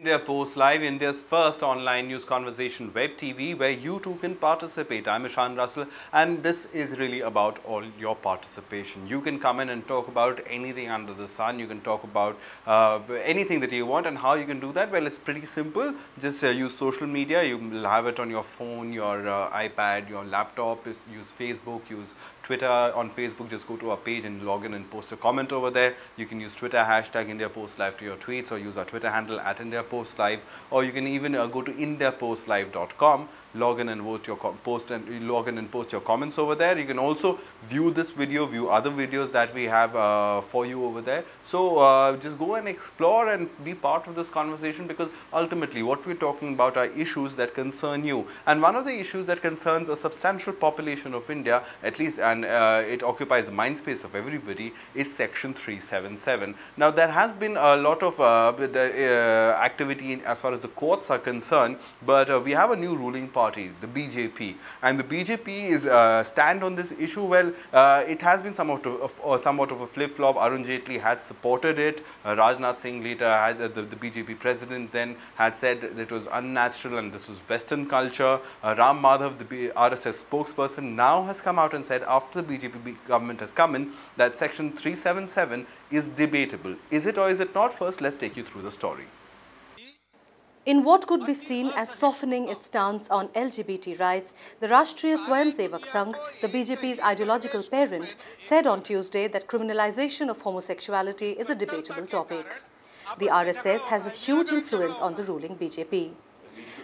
India Post Live, India's first online news conversation web TV where you too can participate. I'm Ishan Russell and this is really about all your participation. You can come in and talk about anything under the sun. You can talk about anything that you want, and how you can do that? Well, it's pretty simple. Just use social media. You will have it on your phone, your iPad, your laptop. Use Facebook, use Twitter. On Facebook, just go to our page and log in and post a comment over there. You can use Twitter hashtag India Post Live to your tweets, or use our Twitter handle at India Post Live, or you can even go to indiapostlive.com, log in and vote your post your comments over there. You can also view this video, view other videos that we have for you over there. So just go and explore and be part of this conversation, because ultimately what we're talking about are issues that concern you. And one of the issues that concerns a substantial population of India, at least, and it occupies the mind space of everybody, is Section 377. Now, there has been a lot of activity as far as the courts are concerned, but we have a new ruling party, the BJP, and the BJP is stand on this issue. Well, it has been somewhat of a flip-flop. Arun Jaitley had supported it. Rajnath Singh later had the BJP president then had said that it was unnatural and this was Western culture. Ram Madhav, the RSS spokesperson, now has come out and said, after the BJP government has come in, that Section 377 is debatable. Is it or is it not? First, let's take you through the story. In what could be seen as softening its stance on LGBT rights, the Rashtriya Swayamsevak Sangh, the BJP's ideological parent, said on Tuesday that criminalization of homosexuality is a debatable topic. The RSS has a huge influence on the ruling BJP.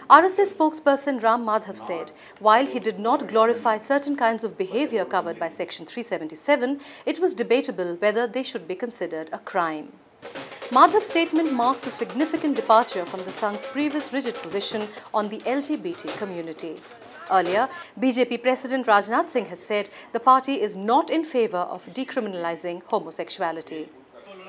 RSS spokesperson Ram Madhav said, while he did not glorify certain kinds of behavior covered by Section 377, it was debatable whether they should be considered a crime. Madhav's statement marks a significant departure from the Sangh's previous rigid position on the LGBT community. Earlier, BJP President Rajnath Singh has said the party is not in favour of decriminalizing homosexuality.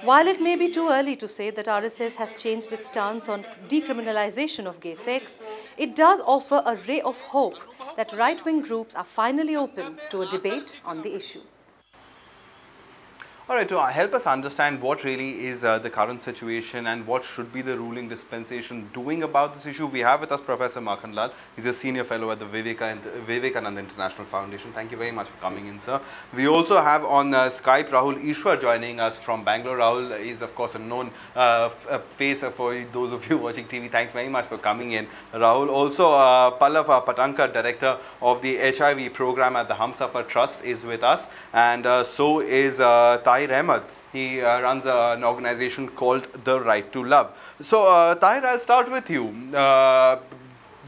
While it may be too early to say that RSS has changed its stance on decriminalization of gay sex, it does offer a ray of hope that right-wing groups are finally open to a debate on the issue. All right, to help us understand what really is the current situation and what should be the ruling dispensation doing about this issue, we have with us Professor Makhan Lal. He's a senior fellow at the Vivekananda International Foundation. Thank you very much for coming in, sir. We also have on Skype Rahul Ishwar joining us from Bangalore. Rahul is, of course, a known face for those of you watching TV. Thanks very much for coming in, Rahul. Also, Pallav Patankar, director of the HIV program at the Humsafar Trust, is with us, and so is Tahir Ahmed. He runs an organization called The Right to Love. So, Tahir, I'll start with you.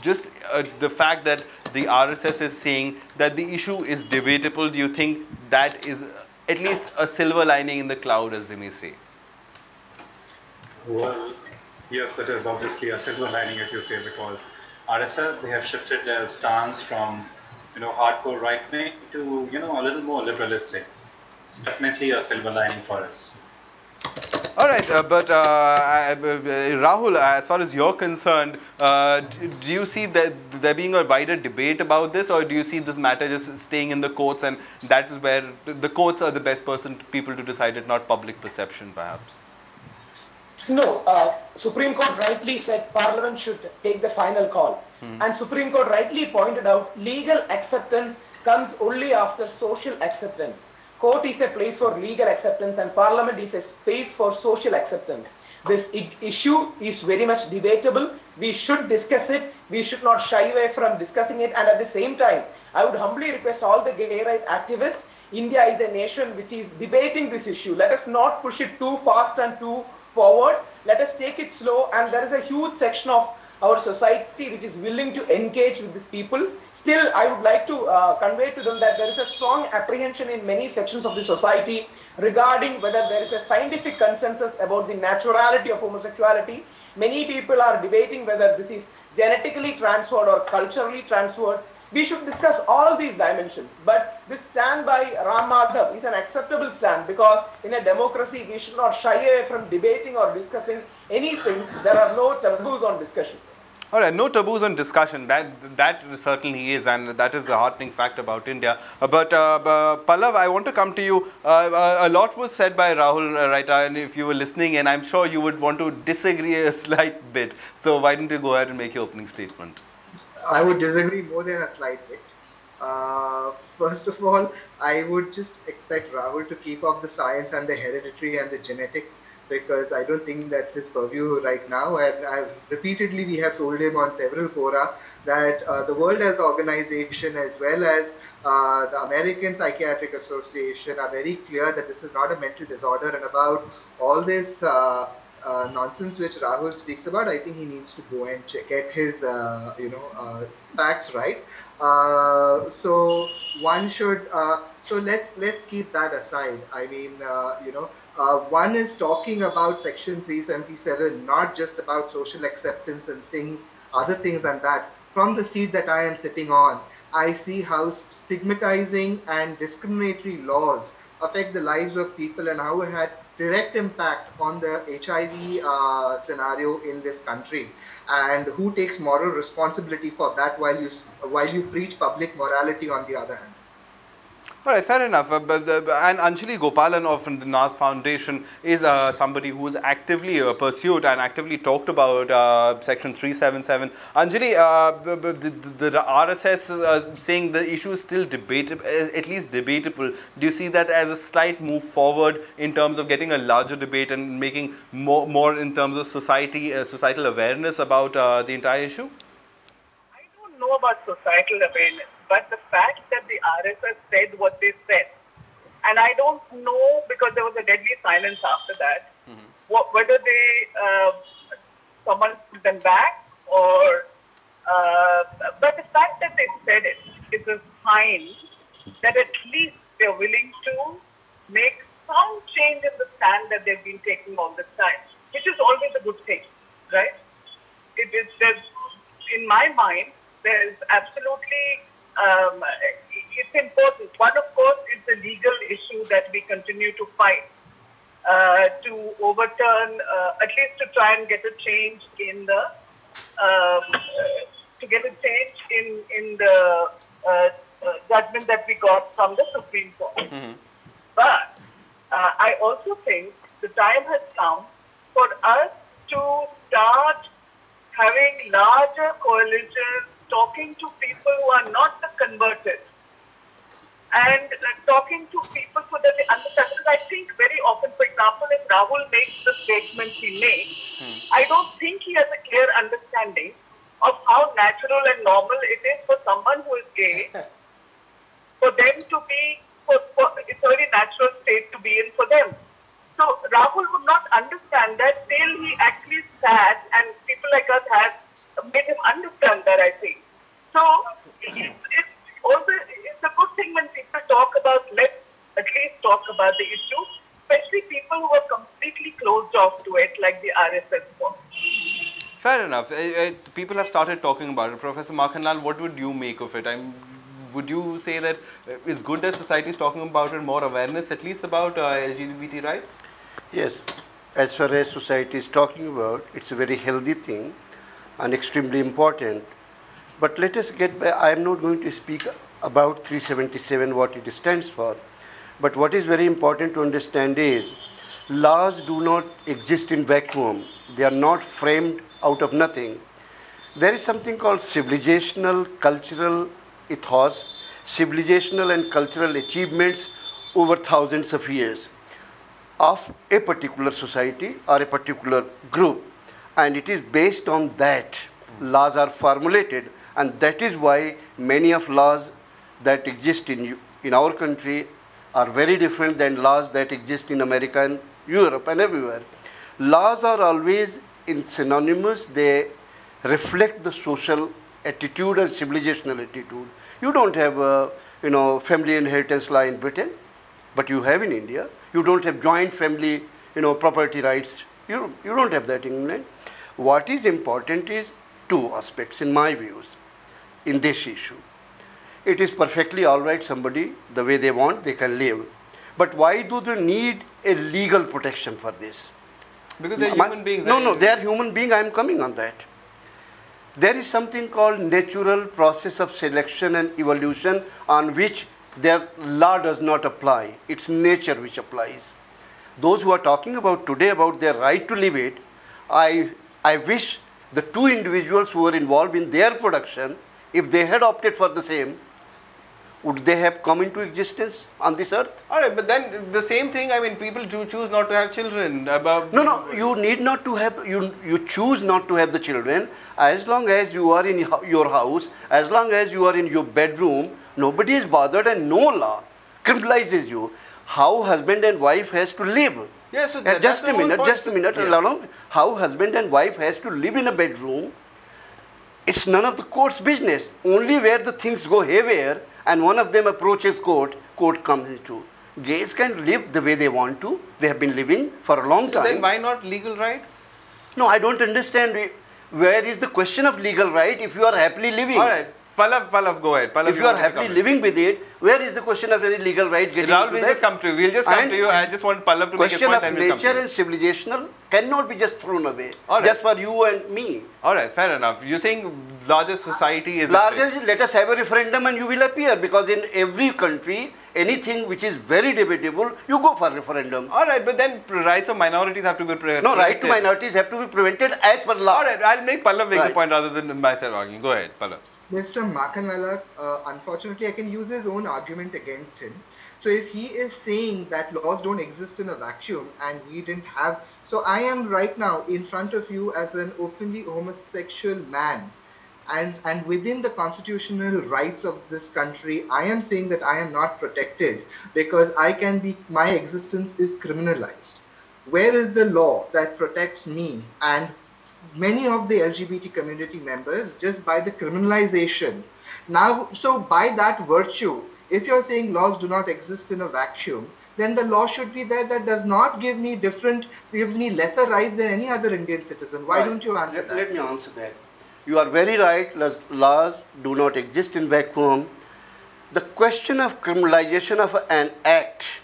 Just the fact that the RSS is saying that the issue is debatable, do you think that is at least a silver lining in the cloud, as they may say? Well, yes, it is obviously a silver lining, as you say, because RSS, they have shifted their stance from, hardcore right-wing to, a little more liberalistic. It's definitely a silver lining for us. All right, but Rahul, as far as you're concerned, do you see that there being a wider debate about this, or do you see this matter just staying in the courts, and that is where the courts are the best people to decide it, not public perception perhaps? No, Supreme Court rightly said Parliament should take the final call. And Supreme Court rightly pointed out legal acceptance comes only after social acceptance. Court is a place for legal acceptance and Parliament is a space for social acceptance. This issue is very much debatable. We should discuss it. We should not shy away from discussing it. And at the same time, I would humbly request all the gay rights activists. India is a nation which is debating this issue. Let us not push it too fast and too forward. Let us take it slow. And there is a huge section of our society which is willing to engage with these people. Still, I would like to convey to them that there is a strong apprehension in many sections of the society regarding whether there is a scientific consensus about the naturality of homosexuality. Many people are debating whether this is genetically transferred or culturally transferred. We should discuss all these dimensions. But this stand by Ram Madhav is an acceptable stand, because in a democracy we should not shy away from debating or discussing anything. There are no taboos on discussion. All right, no taboos on discussion. That certainly is, and that is the heartening fact about India. But Pallav, I want to come to you. A lot was said by Rahul, right? And if you were listening, and I'm sure you would want to disagree a slight bit. So why don't you go ahead and make your opening statement? I would disagree more than a slight bit. First of all, I would just expect Rahul to keep up the science and the hereditary and the genetics, because I don't think that's his purview right now. And we have told him on several fora that the World Health Organization as well as the American Psychiatric Association are very clear that this is not a mental disorder. And about all this nonsense which Rahul speaks about, I think he needs to go and get his facts right. So one should. So let's keep that aside. I mean, one is talking about Section 377, not just about social acceptance and other things than that. From the seat that I am sitting on, I see how stigmatizing and discriminatory laws affect the lives of people and how it had direct impact on the HIV scenario in this country, and who takes moral responsibility for that while you preach public morality on the other hand. All right, fair enough. And Anjali Gopalan of the NAS Foundation is somebody who is actively pursued and actively talked about Section 377. Anjali, the RSS saying the issue is still debatable, at least debatable. Do you see that as a slight move forward in terms of getting a larger debate and making more in terms of societal awareness about the entire issue? I don't know about societal awareness, but the fact that the RSS said what they said, and I don't know, because there was a deadly silence after that, whether someone put them back or, but the fact that they said it is a sign that at least they're willing to make some change in the stand that they've been taking all this time, which is always a good thing, right? It is just, in my mind, there's absolutely, it's important. One, of course, is the legal issue that we continue to fight to overturn, at least to try and get a change in the, judgment that we got from the Supreme Court. But I also think the time has come for us to start having larger coalitions, talking to people who are not the converted, and talking to people so that they understand. Because I think very often, for example, if Rahul makes the statements he makes, I don't think he has a clear understanding of how natural and normal it is for someone who is gay, for them to be, it's a very natural state to be in for them. So Rahul would not understand that till he actually sat, and people like us have made him understand that, I think. So it's a good thing when people talk about, let's at least talk about the issue, especially people who are completely closed off to it, like the RSS one. Fair enough. People have started talking about it. Professor Makhanlal, what would you make of it? Would you say that it's good that society is talking about it, more awareness at least about LGBT rights? Yes. As far as society is talking about, it's a very healthy thing and extremely important. But let us get back. I am not going to speak about 377, what it stands for. But what is very important to understand is laws do not exist in vacuum. They are not framed out of nothing. There is something called civilizational, cultural ethos, civilizational and cultural achievements over thousands of years of a particular society or a particular group. And it is based on that laws are formulated. And that is why many of laws that exist in our country are very different than laws that exist in America and Europe and everywhere. Laws are always synonymous. They reflect the social attitude and civilizational attitude. You don't have a family inheritance law in Britain, but you have in India. You don't have joint family property rights. You don't have that in England. What is important is two aspects in my views in this issue. It is perfectly all right, somebody, the way they want, they can live. But why do they need a legal protection for this? Because they're human beings. No, they are human beings. I am coming on that. There is something called natural process of selection and evolution on which their law does not apply. It's nature which applies. Those who are talking about today about their right to live it, I wish the two individuals who were involved in their production, if they had opted for the same, would they have come into existence on this earth? All right, but then the same thing, I mean, people do choose not to have children. No, you need not to have, you choose not to have the children as long as you are in your house, as long as you are in your bedroom, nobody is bothered and no law criminalizes you. How husband and wife has to live. Yeah, so just a minute, yeah. How husband and wife has to live in a bedroom, it's none of the court's business. Only where the things go haywire and one of them approaches court comes into. Gays can live the way they want to. They have been living for a long time. Then why not legal rights? No, I don't understand. Where is the question of legal right if you are happily living? All right. Pallav, go ahead. Pallav, if you are happily living with it, where is the question of any legal right getting Rahul, we'll just come to you. We'll just come to you. I just want Pallav to make a point. Question of Then we'll come to nature you. and civilizational cannot be just thrown away. All right. Just for you and me. All right, fair enough. You're saying larger society is... Larger, let us have a referendum and you will appear. Because in every country, anything which is very debatable, you go for referendum. All right, but then rights of minorities have to be protected. No, right to minorities have to be prevented as per law. All right, I'll make Pallav make the point rather than myself arguing. Go ahead, Pallav. Mr. Makhanwala, unfortunately, I can use his own argument against him. So if he is saying that laws don't exist in a vacuum and we didn't have... So I am right now in front of you as an openly homosexual man. And within the constitutional rights of this country, I am saying that I am not protected because my existence is criminalized. Where is the law that protects me and many of the LGBT community members just by the criminalization? Now, so by that virtue, if you're saying laws do not exist in a vacuum, then the law should be there that does not gives me lesser rights than any other Indian citizen. Why don't you answer that? Let me answer that. You are very right, laws do not exist in vacuum. The question of criminalization of an act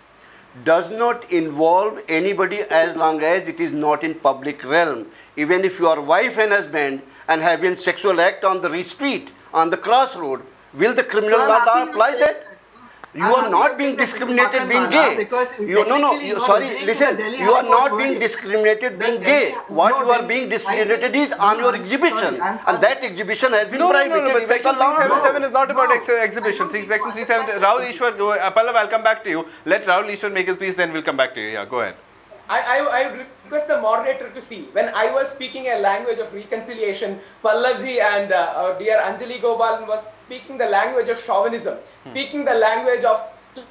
does not involve anybody as long as it is not in public realm. Even if you are wife and husband and have been sexual act on the street, on the crossroad, will the criminal law apply that? You are not being discriminated being gay. You are not being discriminated being gay. What you are being discriminated is on your exhibition. And that exhibition has been private. No, but Section 377 is not about exhibition. Section 377, Rahul Ishwar, Pallav, I'll come back to you. Let Rahul Ishwar make his piece, then we'll come back to you. Yeah, go ahead. I would request the moderator to see, when I was speaking a language of reconciliation, Pallavji and dear Anjali Gopalan was speaking the language of chauvinism, speaking the language of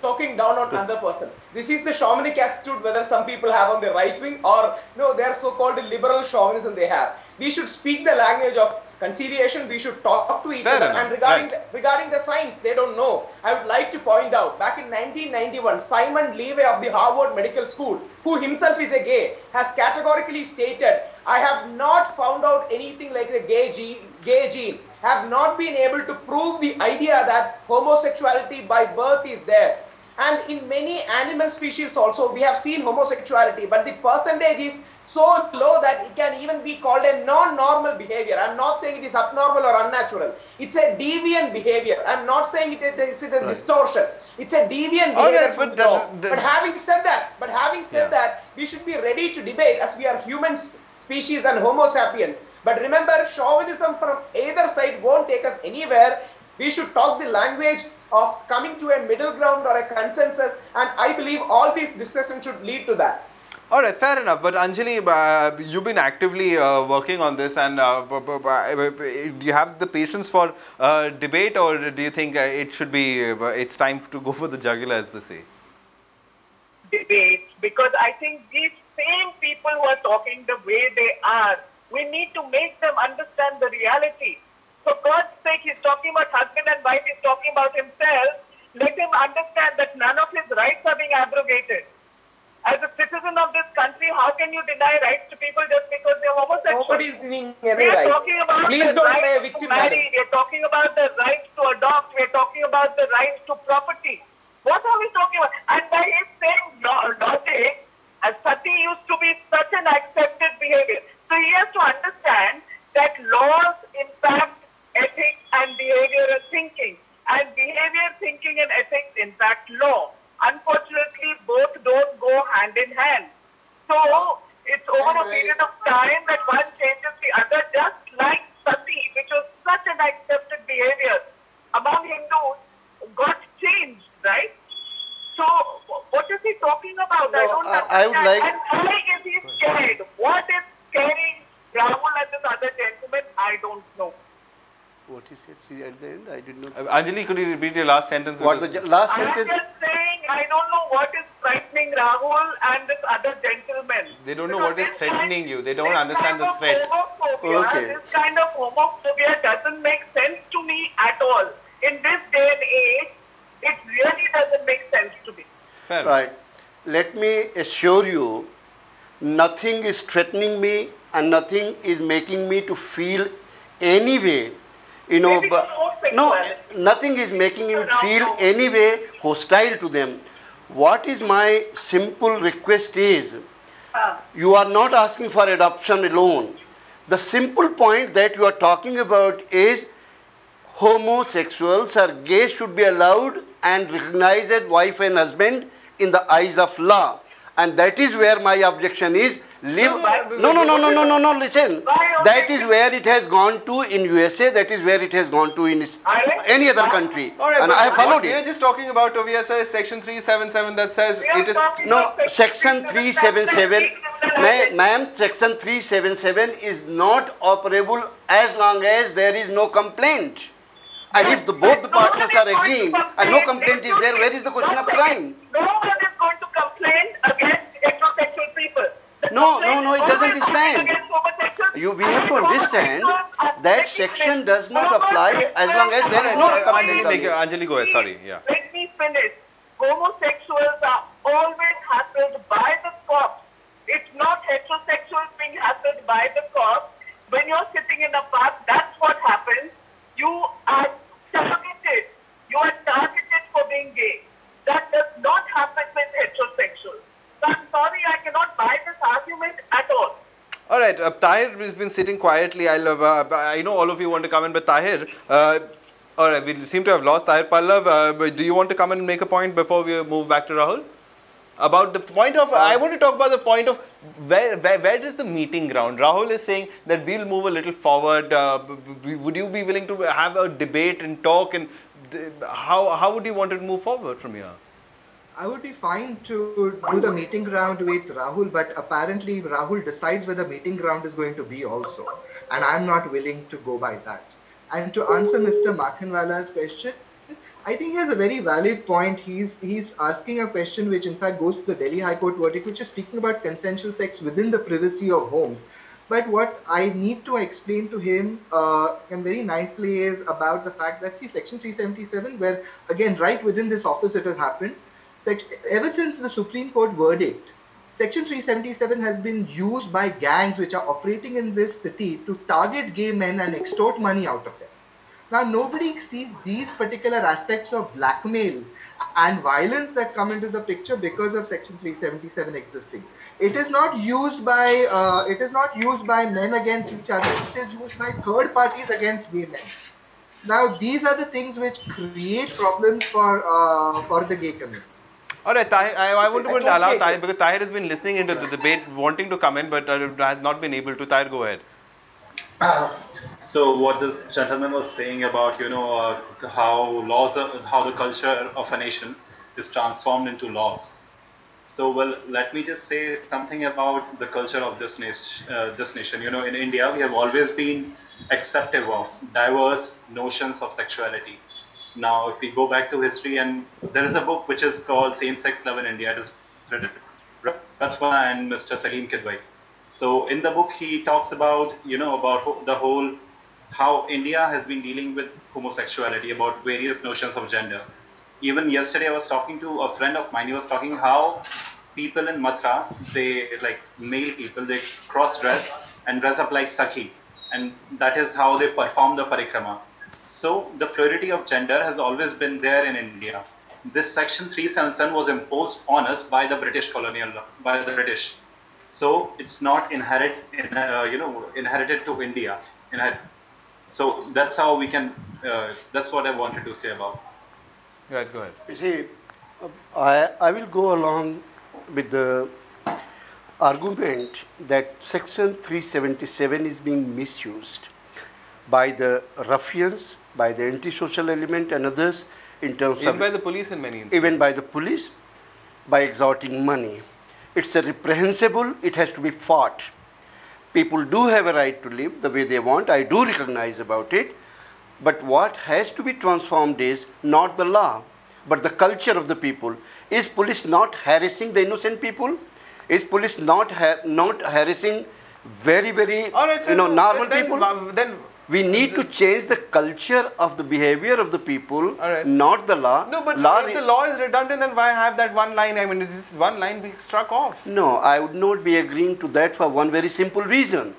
talking down on another person. This is the chauvinic attitude whether some people have on the right wing or no, they are so-called liberal chauvinism they have. We should speak the language of conciliation, we should talk to each other. And regarding the science, they don't know. I would like to point out, back in 1991, Simon Levy of the Harvard Medical School, who himself is a gay, has categorically stated, I have not found out anything like the gay gene. I have not been able to prove the idea that homosexuality by birth is there. And in many animal species also, we have seen homosexuality, but the percentage is so low that it can even be called a non-normal behavior. I'm not saying it is abnormal or unnatural. It's a deviant behavior. I'm not saying it is a distortion. It's a deviant behavior. Right, but having said that, we should be ready to debate as we are human species and Homo sapiens. But remember, chauvinism from either side won't take us anywhere. We should talk the language of coming to a middle ground or a consensus, and I believe all these discussions should lead to that. All right, fair enough. But Anjali, you've been actively working on this, and do you have the patience for debate, or do you think it should be, it's time to go for the jugular, as they say? Debate, because I think these same people who are talking the way they are, we need to make them understand the reality. For God's sake, he's talking about husband and wife, he's talking about himself. Let him understand that none of his rights are being abrogated. As a citizen of this country, how can you deny rights to people just because they're homosexual? Nobody's denying any rights. Talking about Please the don't right play a to victim. marry, we're talking about the right to adopt, we're talking about the right to property. What are we talking about? And by his same logic, as sati used to be such an accepted behavior. So he has to understand that laws, in fact, behavior and thinking. And behavior, thinking and ethics, in fact, law. Unfortunately, both don't go hand in hand. So, it's over a period of time that one changes the other, just like sati, which was such an accepted behavior among Hindus, got changed, right? So, what is he talking about? No, I don't understand. I would like... And why is he scared? What is scaring Rahul and this other gentleman? I don't know. What he said, see, at the end, I did not... Anjali, could you repeat your last sentence? What the last I'm sentence? just saying, I don't know what is frightening Rahul and this other gentleman. They don't know what is threatening you. They don't understand the threat. Okay. This kind of homophobia doesn't make sense to me at all. In this day and age, it really doesn't make sense to me. Fair. Right. Let me assure you, nothing is threatening me and nothing is making me to feel any way, you know, Maybe but no, nothing is making me feel any way hostile to them. What is my simple request is, you are not asking for adoption alone. The simple point that you are talking about is homosexuals or gays should be allowed and recognized as wife and husband in the eyes of law. And that is where my objection is. No, listen. That is where it has gone to in USA, that is where it has gone to in any other country. Alright, and I followed we are it. just talking about OVSI section 377 that says it is... No, section 377, ma'am, section 377 is not operable as long as there is no complaint. And if both the partners are agreeing and no complaint is there, where is the question of crime? No one is going to complain against heterosexual people. No, it doesn't stand. We have to understand that section does not apply as long as there is no complaint. Anjali, go ahead, sorry. Yeah. Let me finish. Homosexuals are always hassled by the cops. It's not heterosexuals being hassled by the cops. When you're sitting in a park, that's what happens. You are targeted. You are targeted for being gay. That does not happen with heterosexuals. So I'm sorry, I cannot buy this argument at all. All right, Tahir has been sitting quietly. I know all of you want to come in, but Tahir, all right, we seem to have lost Tahir. Pallav, do you want to come and make a point before we move back to Rahul? About the point of, I want to talk about the point of where is the meeting ground? Rahul is saying that we'll move a little forward. Would you be willing to have a debate and talk, and how would you want to move forward from here? I would be fine to do the meeting ground with Rahul, but apparently Rahul decides where the meeting ground is going to be also, and I'm not willing to go by that. And to answer Mr. Makhanwala's question, I think he has a very valid point. He's asking a question which in fact goes to the Delhi High Court verdict, which is speaking about consensual sex within the privacy of homes. But what I need to explain to him and very nicely is about the fact that, see, Section 377, where again right within this office it has happened, that ever since the Supreme Court verdict, Section 377 has been used by gangs which are operating in this city to target gay men and extort money out of them. Now, nobody sees these particular aspects of blackmail and violence that come into the picture because of Section 377 existing. It is not used by men against each other. It is used by third parties against gay men. Now, these are the things which create problems for the gay community. All right, Tahir, I want to allow Tahir, because Tahir has been listening into the debate, wanting to come in, but has not been able to. Tahir, go ahead. So what this gentleman was saying about, how the culture of a nation is transformed into laws. So, well, let me just say something about the culture of this nation. In India, we have always been acceptive of diverse notions of sexuality. Now, if we go back to history, and there is a book which is called Same-Sex Love in India. It is written by Ratwa and Mr. Salim Kidwai. So, in the book, he talks about, about the whole, how India has been dealing with homosexuality, about various notions of gender. Even yesterday, I was talking to a friend of mine. He was talking how people in Mathura, male people, they cross-dress and dress up like Sakhi. And that is how they perform the parikrama. So the fluidity of gender has always been there in India. This Section 377 was imposed on us by the British colonial law, by the British. So it's not inherited to India. So that's how we can That's what I wanted to say about. Right, go ahead. You see, I will go along with the argument that Section 377 is being misused by the ruffians, by the antisocial element and others in terms Even of... by the police in many instances. Even by the police, by extorting money. It's a reprehensible, it has to be fought. People do have a right to live the way they want, I do recognize about it, but what has to be transformed is not the law, but the culture of the people. Is police not harassing the innocent people? Is police not harassing very, very, All right, so, normal then, people? Then We need to change the culture of the behavior of the people, right. not the law. No, but law if the law is redundant, then why have that one line? I mean, this one line being struck off. No, I would not be agreeing to that for one very simple reason.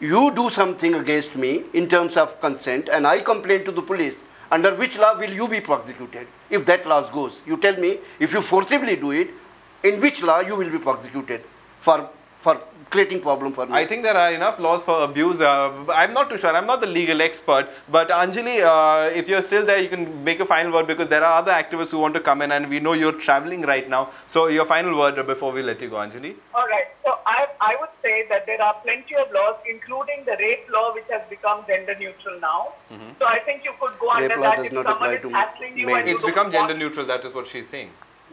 You do something against me in terms of consent and I complain to the police. Under which law will you be prosecuted? If that law goes, you tell me, if you forcibly do it, in which law you will be prosecuted for creating problem for me? I think there are enough laws for abuse. I'm not too sure. I'm not the legal expert. But Anjali, if you're still there, you can make a final word because there are other activists who want to come in and we know you're traveling right now. So your final word before we let you go, Anjali. All right. So I would say that there are plenty of laws, including the rape law, which has become gender neutral now. So I think you could go under that if someone is hassling you. And It's become gender neutral. That is what she's saying.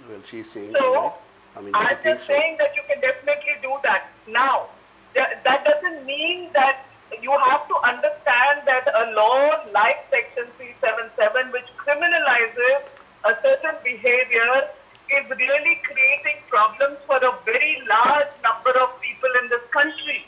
Well, she's saying. So, I mean, I'm just saying that you can definitely do that. Now, that doesn't mean that you have to understand that a law like Section 377, which criminalizes a certain behavior, is really creating problems for a very large number of people in this country.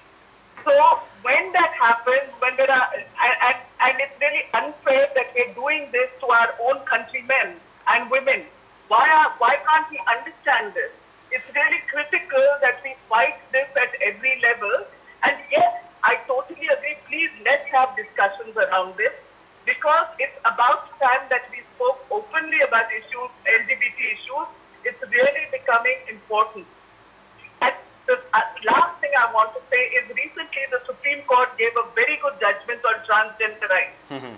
So, when that happens, when there are, and it's really unfair that we're doing this to our own countrymen and women. Why can't we understand this? It's really critical that we fight this at every level. And yes, I totally agree. Please, let's have discussions around this because it's about time that we spoke openly about issues, LGBT issues. It's really becoming important. And the last thing I want to say is recently the Supreme Court gave a very good judgment on transgender rights.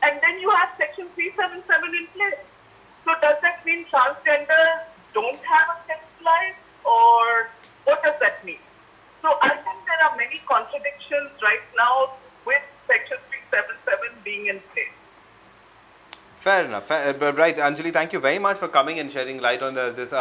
And then you have Section 377 in place. So does that mean transgenders don't have a sex life, or what does that mean? So I think there are many contradictions right now with Section 377 being in place. Fair enough. Right, Anjali, thank you very much for coming and shedding light on this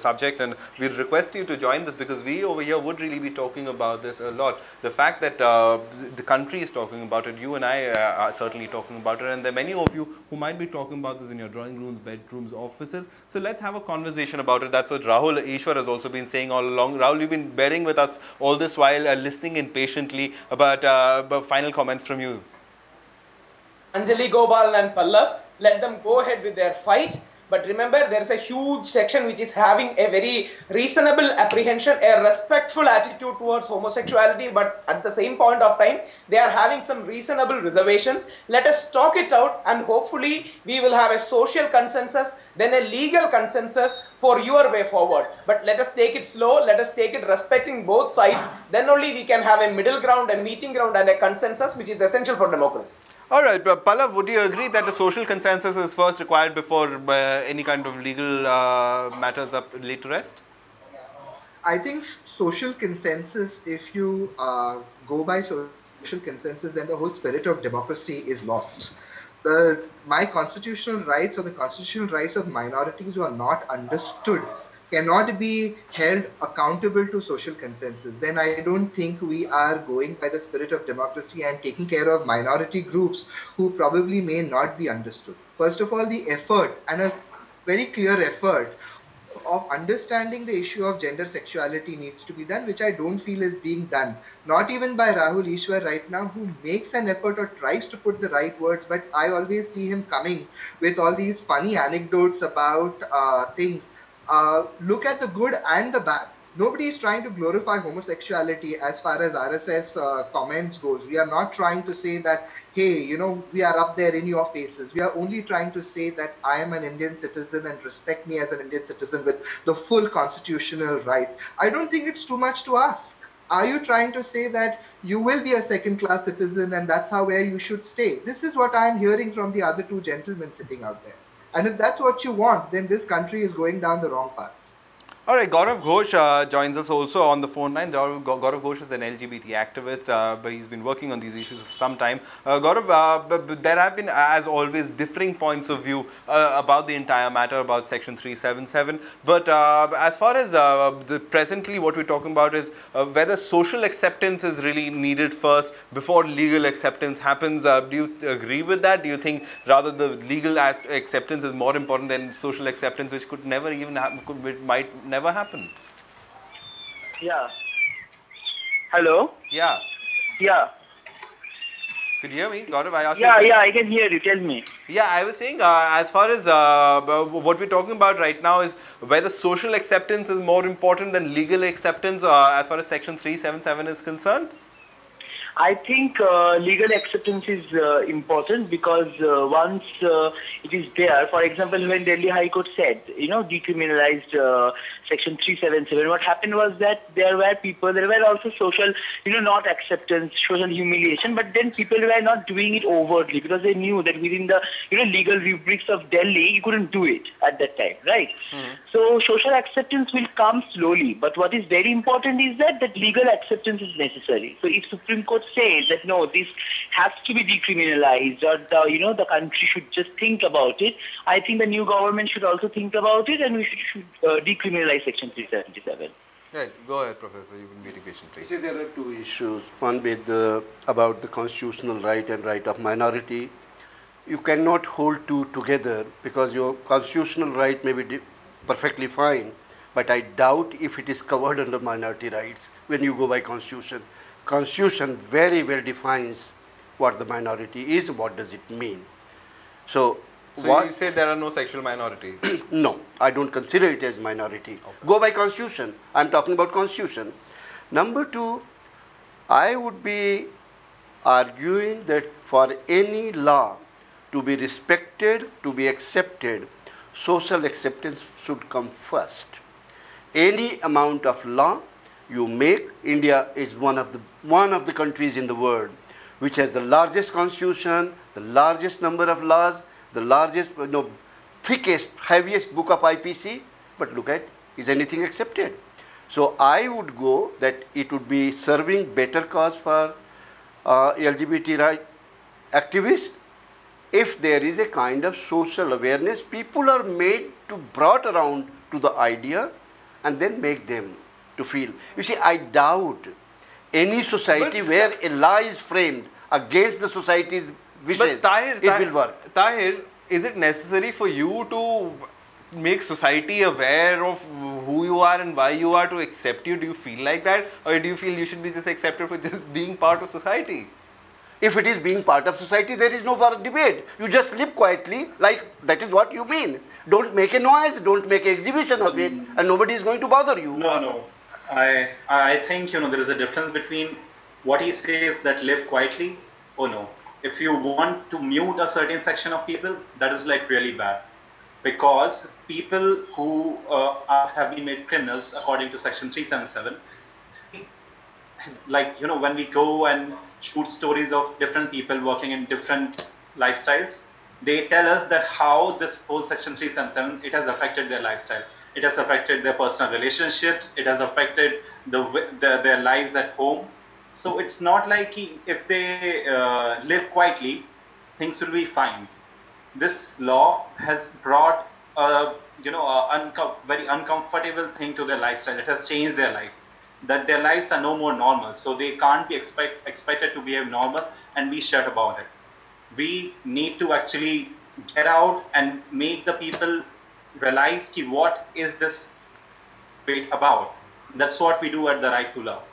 subject, and we request you to join this because we over here would really be talking about this a lot. The fact that the country is talking about it, you and I are certainly talking about it, and there are many of you who might be talking about this in your drawing rooms, bedrooms, offices. So let's have a conversation about it. That's what Rahul Ishwar has also been saying all along. Rahul, you've been bearing with us all this while, listening impatiently. But final comments from you. Anjali, Gopal and Pallav, let them go ahead with their fight. But remember, there is a huge section which is having a very reasonable apprehension, a respectful attitude towards homosexuality, but at the same point of time, they are having some reasonable reservations. Let us talk it out and hopefully we will have a social consensus, then a legal consensus for your way forward. But let us take it slow, let us take it respecting both sides, then only we can have a middle ground, a meeting ground and a consensus which is essential for democracy. All right, Pallav, would you agree that a social consensus is first required before any kind of legal matters are laid to rest? I think social consensus, if you go by social consensus, then the whole spirit of democracy is lost. My constitutional rights or the constitutional rights of minorities who are not understood cannot be held accountable to social consensus. Then I don't think we are going by the spirit of democracy and taking care of minority groups who probably may not be understood. First of all, the effort, and a very clear effort of understanding the issue of gender sexuality needs to be done, which I don't feel is being done. Not even by Rahul Ishwar right now, who makes an effort or tries to put the right words, but I always see him coming with all these funny anecdotes about things. Look at the good and the bad. Nobody is trying to glorify homosexuality as far as RSS comments goes. We are not trying to say that, hey, you know, we are up there in your faces. We are only trying to say that I am an Indian citizen and respect me as an Indian citizen with the full constitutional rights. I don't think it's too much to ask. Are you trying to say that you will be a second-class citizen and that's how where you should stay? This is what I'm hearing from the other two gentlemen sitting out there. And if that's what you want, then this country is going down the wrong path. All right, Gaurav Ghosh joins us also on the phone line. Gaurav Ghosh is an LGBT activist, but he's been working on these issues for some time. Gaurav, there have been, as always, differing points of view about the entire matter, about Section 377. But as far as presently what we're talking about is whether social acceptance is really needed first before legal acceptance happens. Do you agree with that? Do you think rather the legal acceptance is more important than social acceptance, which could never even happen, might never happen? Yeah. Hello? Yeah. Yeah. Could you hear me, Gaurav? I asked Yeah, I can hear you. Tell me. Yeah, I was saying as far as what we're talking about right now is whether social acceptance is more important than legal acceptance as far as Section 377 is concerned. I think legal acceptance is important because once it is there, for example, when Delhi High Court said, decriminalized Section 377, what happened was that there were also social, not acceptance, social humiliation, but then people were not doing it overtly because they knew that within the, legal rubrics of Delhi, you couldn't do it at that time, right? Mm-hmm. So social acceptance will come slowly, but what is very important is that legal acceptance is necessary. So if Supreme Court says that no, this has to be decriminalized, or the country should just think about it, I think the new government should also think about it, and we should decriminalize Section 377. Right, go ahead, Professor. You've been waiting patiently. See, there are two issues. One with about the constitutional right and right of minority. You cannot hold two together because your constitutional right may be perfectly fine, but I doubt if it is covered under minority rights when you go by constitution. Constitution very well defines what the minority is, what does it mean. So you say there are no sexual minorities? No, I don't consider it as minority. Okay. Go by constitution. I'm talking about constitution. Number two, I would be arguing that for any law to be respected, to be accepted, social acceptance should come first. Any amount of law you make, India is one of the countries in the world which has the largest constitution, the largest number of laws, the largest, thickest, heaviest book of IPC, but look at, is anything accepted? So I would go that it would be serving better cause for LGBT right activists if there is a kind of social awareness. People are made to brought around to the idea and then make them to feel. You see, I doubt any society where a law is framed against the society's wishes, it will work. Tahir, is it necessary for you to make society aware of who you are and why you are to accept you? Do you feel like that? Or do you feel you should be just accepted for just being part of society? If it is being part of society, there is no further debate. You just live quietly, like that is what you mean. Don't make a noise, don't make an exhibition of it, and nobody is going to bother you. No. I think, there is a difference between what he says that live quietly. Oh no. If you want to mute a certain section of people, that is like really bad. Because people who have been made criminals according to Section 377, like, when we go and shoot stories of different people working in different lifestyles, they tell us that how this whole Section 377, it has affected their lifestyle. It has affected their personal relationships. It has affected their lives at home. So it's not like if they live quietly, things will be fine. This law has brought a very uncomfortable thing to their lifestyle. It has changed their life. That their lives are no more normal. So they can't be expected to behave normal and be shut about it. We need to actually get out and make the people realize what is this debate about. That's what we do at the Right to Love.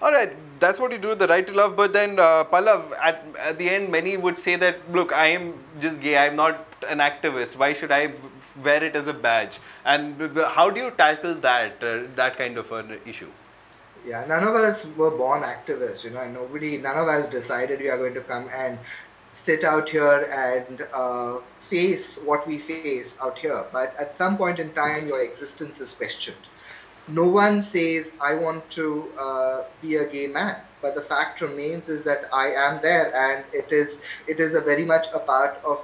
All right, that's what you do with the Right to Love. But then, Pallav, at the end, many would say that, look, I am just gay. I am not an activist. Why should I wear it as a badge? And how do you tackle that kind of an issue? Yeah, none of us were born activists, and none of us decided we are going to come and sit out here and face what we face out here. But at some point in time, your existence is questioned. no one says, I want to be a gay man. But the fact remains is that I am there, and it is a very much a part of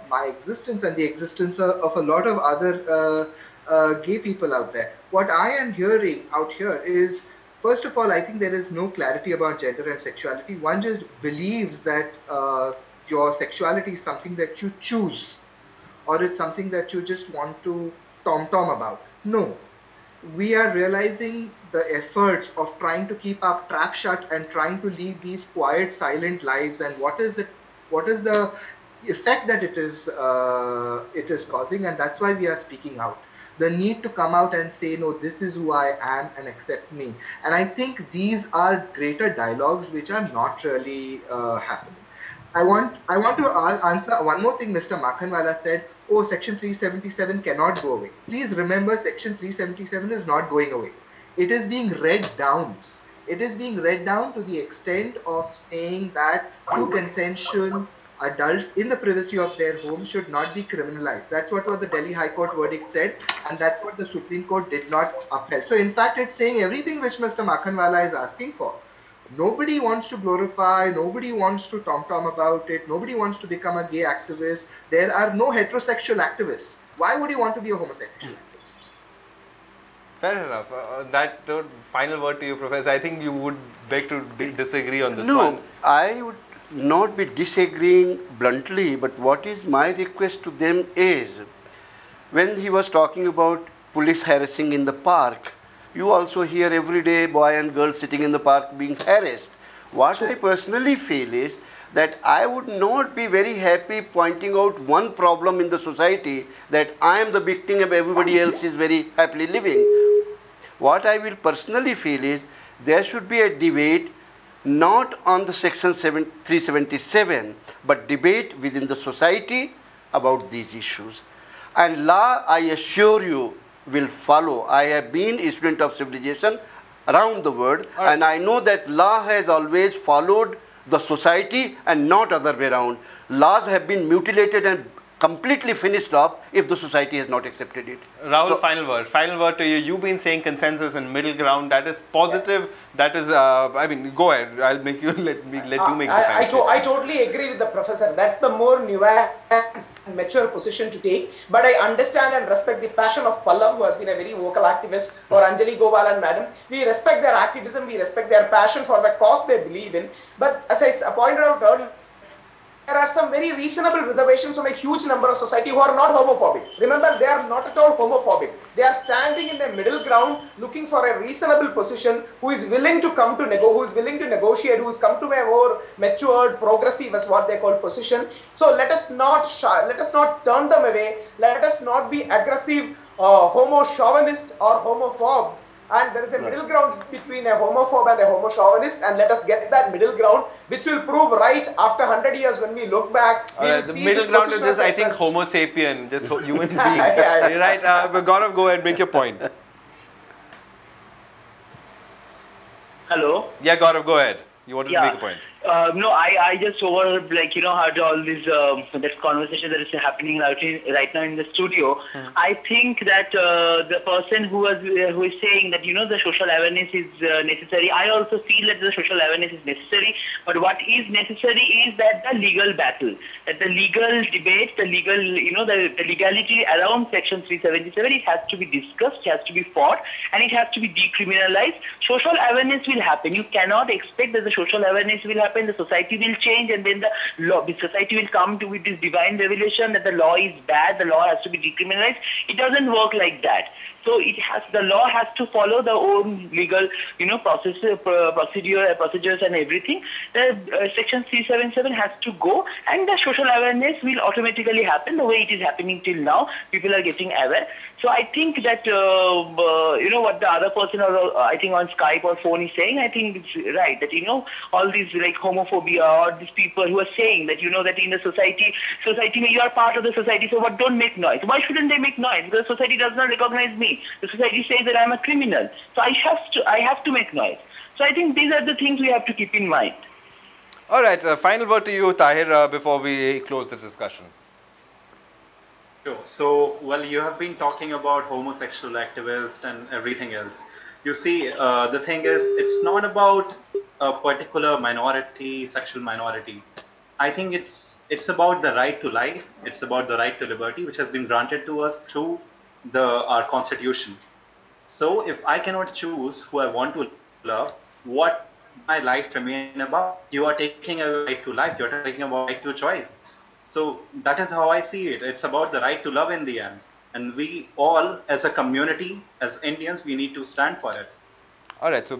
my existence and the existence of a lot of other gay people out there. What I am hearing out here is, first of all, I think there is no clarity about gender and sexuality. One just believes that your sexuality is something that you choose, or it's something that you just want to tom-tom about. No, we are realizing the efforts of trying to keep our trap shut and trying to lead these quiet, silent lives, and what is the effect that it is causing, and that's why we are speaking out. The need to come out and say, no, this is who I am and accept me. And I think these are greater dialogues which are not really happening. I want to answer one more thing. Mr. Makhanwala said, oh, Section 377 cannot go away. Please remember, Section 377 is not going away. It is being read down. It is being read down to the extent of saying that two consensual adults in the privacy of their home should not be criminalized. That's what the Delhi High Court verdict said, and that's what the Supreme Court did not upheld. So in fact, it's saying everything which Mr. Makhanwala is asking for. Nobody wants to glorify, nobody wants to tom-tom about it, nobody wants to become a gay activist. There are no heterosexual activists. Why would you want to be a homosexual activist? Fair enough. That final word to you, Professor. I think you would beg to disagree on this one. No, I would not be disagreeing bluntly, but what is my request to them is, when he was talking about police harassing in the park, you also hear every day boy and girl sitting in the park being harassed. What I personally feel is that I would not be very happy pointing out one problem in the society that I am the victim and everybody else is very happily living. What I will personally feel is there should be a debate not on the Section 377, but debate within the society about these issues. And law, I assure you, will follow. I have been a student of civilization around the world, and I know that law has always followed the society and not other way around. Laws have been mutilated and completely finished off if the society has not accepted it. Rahul, so, final word to you. You've been saying consensus and middle ground. That is positive. That is, I mean, go ahead. I'll make you let you make the I totally agree with the professor. That's the more nuanced and mature position to take. But I understand and respect the passion of Pallav, who has been a very vocal activist, or Anjali Gopalan madam. We respect their activism. We respect their passion for the cause they believe in. But as I pointed out earlier, there are some very reasonable reservations from a huge number of society who are not homophobic. Remember, they are not at all homophobic. They are standing in the middle ground, looking for a reasonable position, who is willing to come to who is willing to negotiate, who has come to a more matured, progressive, as what they call, position. So let us not turn them away. Let us not be aggressive, homo-chauvinist or homophobes. And there is a middle ground between a homophobe and a homo-chauvinist, and let us get that middle ground, which will prove right after 100 years when we look back. The middle ground is just, I think, homo sapien, just human being. Right, Gaurav, go ahead, make your point. Hello? Yeah, Gaurav, go ahead. You wanted to make a point. No, I just heard all this that conversation that is happening right now in the studio. I think that the person who is saying that the social awareness is necessary. I also feel that the social awareness is necessary. But what is necessary is that the legal battle, that the legal debate, the legal the legality around Section 377, it has to be discussed, it has to be fought, and it has to be decriminalized. Social awareness will happen. You cannot expect that the social awareness will happen. The society will change, and then the society will come to with this divine revelation that the law is bad, the law has to be decriminalized. It doesn't work like that. So the law has to follow the own legal, procedures and everything. The Section 377 has to go, and the social awareness will automatically happen the way it is happening till now. People are getting aware. So I think that, what the other person, I think on Skype or phone is saying, I think it's right that, all these like homophobia or these people who are saying that, that in the society, you are part of the society, so what, don't make noise. Why shouldn't they make noise? Because society does not recognize me. The society says that I am a criminal. So I have to make noise. So I think these are the things we have to keep in mind. All right, final word to you, Tahir, before we close this discussion. Sure. So, well, you have been talking about homosexual activists and everything else. You see, the thing is, it's not about a particular minority, sexual minority. I think it's about the right to life. It's about the right to liberty, which has been granted to us through our constitution. So, if I cannot choose who I want to love, what my life remain about? You are taking a right to life. You are taking a right to choice. So that is how I see it. It's about the right to love in the end. And we all, as a community, as Indians, we need to stand for it. All right, so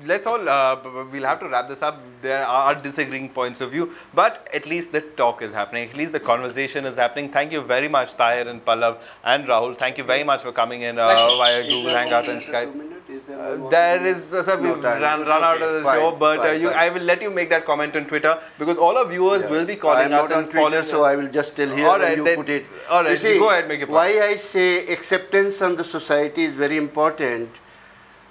let's all, we'll have to wrap this up. There are disagreeing points of view, but at least the talk is happening. At least the conversation is happening. Thank you very much, Tahir and Pallav and Rahul. Thank you very much for coming in via Google Hangout and Skype. There is, sir, we've run out of the show, but I will let you make that comment on Twitter because all our viewers will be calling us and following. So I will just tell here and you put it. All right, you see, go ahead, make it. Why I say acceptance on the society is very important,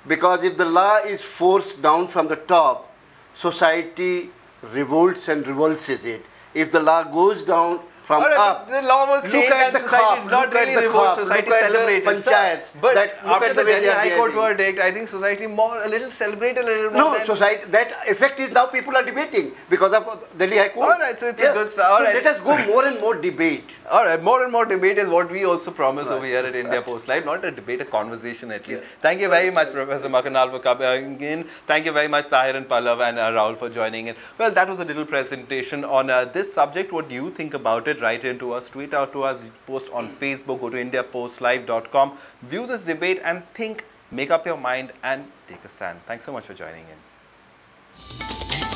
because if the law is forced down from the top, society revolts and revulses it. If the law goes down from up, the law was changed and society did not really revolt, society celebrated. Panchayats, but after the Delhi High Court verdict, I think society a little celebrated a little more. No, society, that effect is now people are debating because of Delhi High Court. All right, so it's a good start. All right. Let us go more and more debate. All right, more and more debate is what we also promise over here at India Post Live. Not a debate, a conversation at least. Thank you very much, Professor Makanal, for coming in. Thank you very much, Tahir and Pallav and Rahul for joining in. Well, that was a little presentation on this subject. What do you think about it? Write into us, tweet out to us, post on Facebook, go to indiapostlive.com, view this debate and think, make up your mind and take a stand. Thanks so much for joining in.